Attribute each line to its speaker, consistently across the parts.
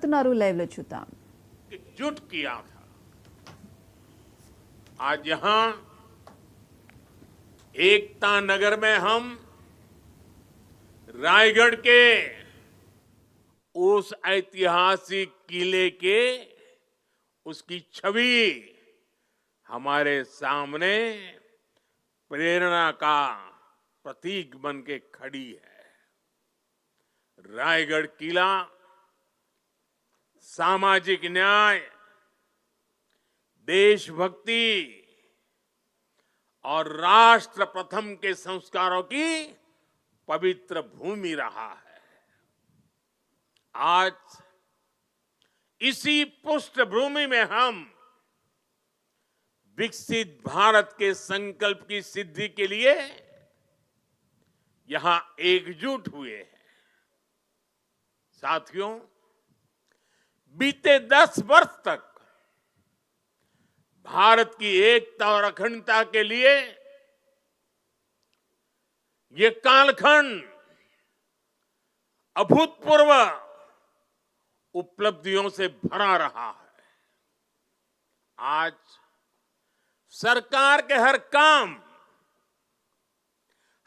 Speaker 1: Live లో చూద్దాం.
Speaker 2: जुट किया था। आज यहां एकता नगर में हम रायगढ़ के उस ऐतिहासिक किले के उसकी छवि हमारे सामने प्रेरणा का प्रतीक बन के खड़ी है। रायगढ़ किला सामाजिक न्याय, देशभक्ति और राष्ट्र प्रथम के संस्कारों की पवित्र भूमि रहा है। आज इसी पृष्ठभूमि में हम विकसित भारत के संकल्प की सिद्धि के लिए यहां एकजुट हुए हैं। साथियों, बीते 10 वर्ष तक भारत की एकता और अखंडता के लिए ये कालखंड अभूतपूर्व उपलब्धियों से भरा रहा है। आज सरकार के हर काम,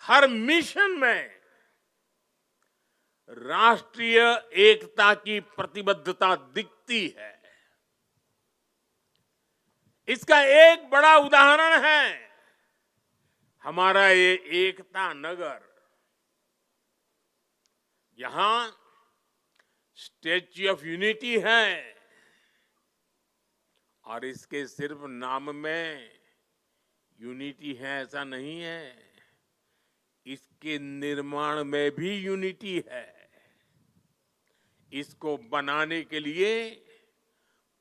Speaker 2: हर मिशन में राष्ट्रीय एकता की प्रतिबद्धता दिखती है। इसका एक बड़ा उदाहरण है हमारा ये एकता नगर। यहां स्टैच्यू ऑफ यूनिटी है और इसके सिर्फ नाम में यूनिटी है ऐसा नहीं है, इसके निर्माण में भी यूनिटी है। इसको बनाने के लिए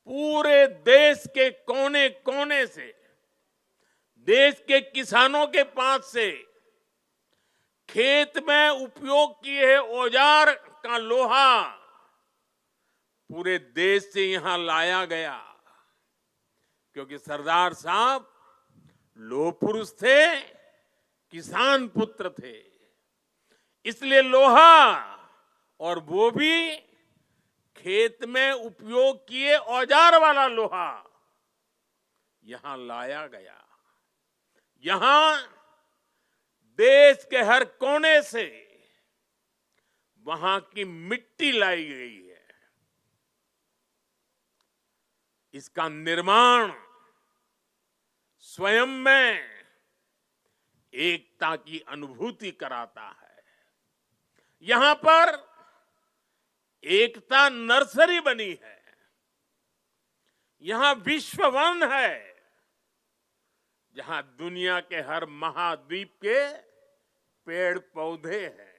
Speaker 2: पूरे देश के कोने कोने से, देश के किसानों के पास से खेत में उपयोग किए औजार का लोहा पूरे देश से यहां लाया गया, क्योंकि सरदार साहब लोह पुरुष थे, किसान पुत्र थे। इसलिए लोहा और वो भी खेत में उपयोग किए औजार वाला लोहा यहां लाया गया। यहां देश के हर कोने से वहां की मिट्टी लाई गई है। इसका निर्माण स्वयं में एकता की अनुभूति कराता है। यहां पर एकता नर्सरी बनी है, यहां विश्व वन है, जहां दुनिया के हर महाद्वीप के पेड़ पौधे हैं।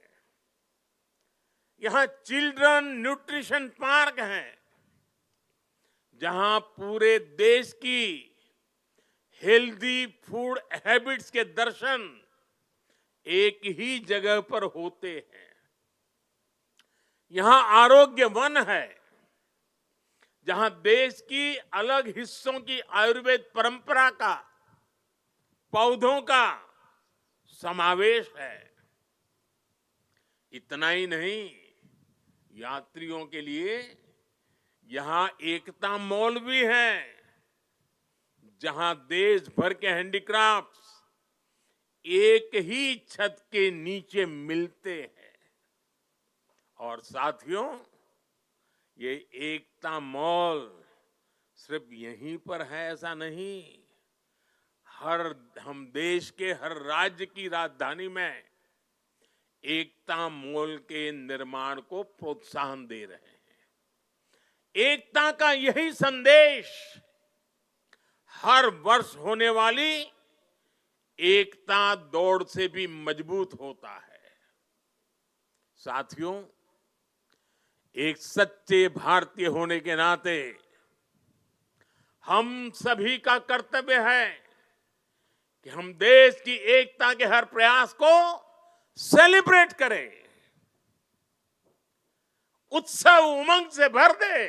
Speaker 2: यहां चिल्ड्रन न्यूट्रिशन पार्क है, जहां पूरे देश की हेल्दी फूड हैबिट्स के दर्शन एक ही जगह पर होते हैं। यहां आरोग्य वन है, जहां देश की अलग हिस्सों की आयुर्वेद परंपरा का, पौधों का समावेश है। इतना ही नहीं, यात्रियों के लिए यहां एकता मॉल भी है, जहां देश भर के हैंडीक्राफ्ट्स एक ही छत के नीचे मिलते हैं। और साथियों, ये एकता मॉल सिर्फ यहीं पर है ऐसा नहीं, हम देश के हर राज्य की राजधानी में एकता मॉल के निर्माण को प्रोत्साहन दे रहे हैं। एकता का यही संदेश हर वर्ष होने वाली एकता दौड़ से भी मजबूत होता है। साथियों, एक सच्चे भारतीय होने के नाते हम सभी का कर्तव्य है कि हम देश की एकता के हर प्रयास को सेलिब्रेट करें, उत्सव उमंग से भर दे।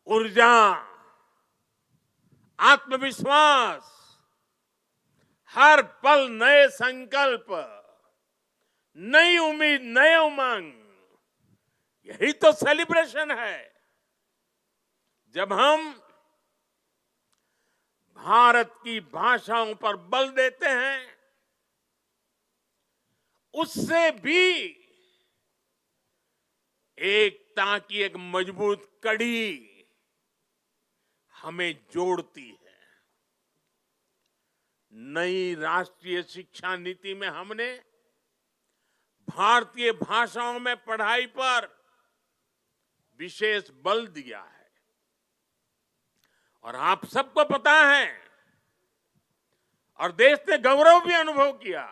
Speaker 2: ऊर्जा, आत्मविश्वास, हर पल नए संकल्प, नई उम्मीद, नए उमंग, यही तो सेलिब्रेशन है। जब हम भारत की भाषाओं पर बल देते हैं, उससे भी एकता की एक मजबूत कड़ी हमें जोड़ती है। नई राष्ट्रीय शिक्षा नीति में हमने भारतीय भाषाओं में पढ़ाई पर विशेष बल दिया है। और आप सबको पता है, और देश ने गौरव भी अनुभव किया,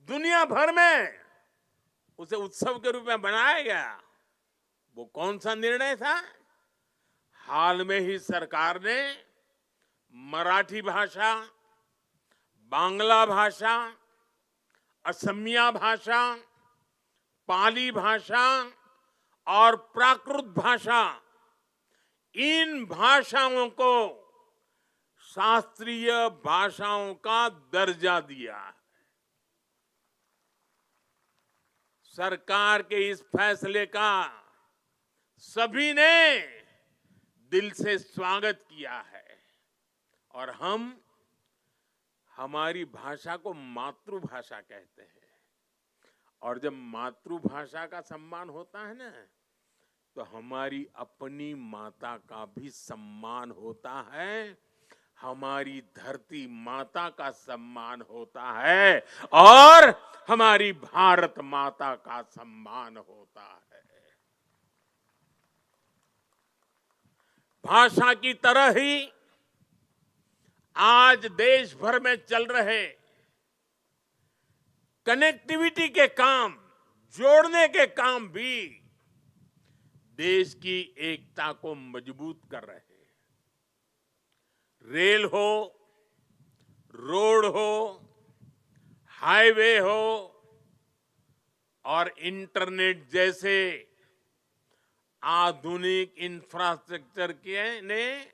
Speaker 2: दुनिया भर में उसे उत्सव के रूप में मनाया गया। वो कौन सा निर्णय था? हाल में ही सरकार ने मराठी भाषा, बांग्ला भाषा, असमिया भाषा, पाली भाषा और प्राकृत भाषा, इन भाषाओं को शास्त्रीय भाषाओं का दर्जा दिया है। सरकार के इस फैसले का सभी ने दिल से स्वागत किया है। और हम हमारी भाषा को मातृभाषा कहते हैं। और जब मातृभाषा का सम्मान होता है ना, तो हमारी अपनी माता का भी सम्मान होता है, हमारी धरती माता का सम्मान होता है और हमारी भारत माता का सम्मान होता है। भाषा की तरह ही आज देश भर में चल रहे कनेक्टिविटी के काम, जोड़ने के काम भी देश की एकता को मजबूत कर रहे हैं। रेल हो, रोड हो, हाईवे हो और इंटरनेट जैसे आधुनिक इंफ्रास्ट्रक्चर के ने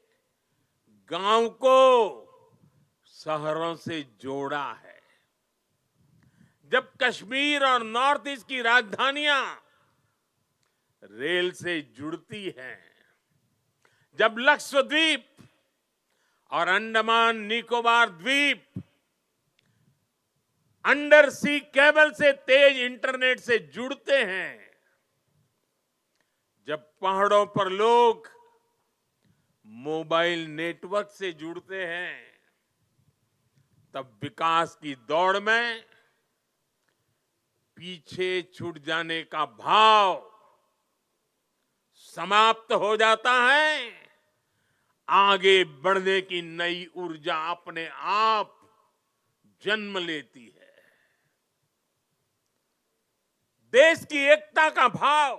Speaker 2: गांव को शहरों से जोड़ा है। जब कश्मीर और नॉर्थ ईस्ट की राजधानियां रेल से जुड़ती हैं, जब लक्षद्वीप और अंडमान निकोबार द्वीप अंडर सी केबल से तेज इंटरनेट से जुड़ते हैं, जब पहाड़ों पर लोग मोबाइल नेटवर्क से जुड़ते हैं, तब विकास की दौड़ में पीछे छूट जाने का भाव समाप्त हो जाता है। आगे बढ़ने की नई ऊर्जा अपने आप जन्म लेती है। देश की एकता का भाव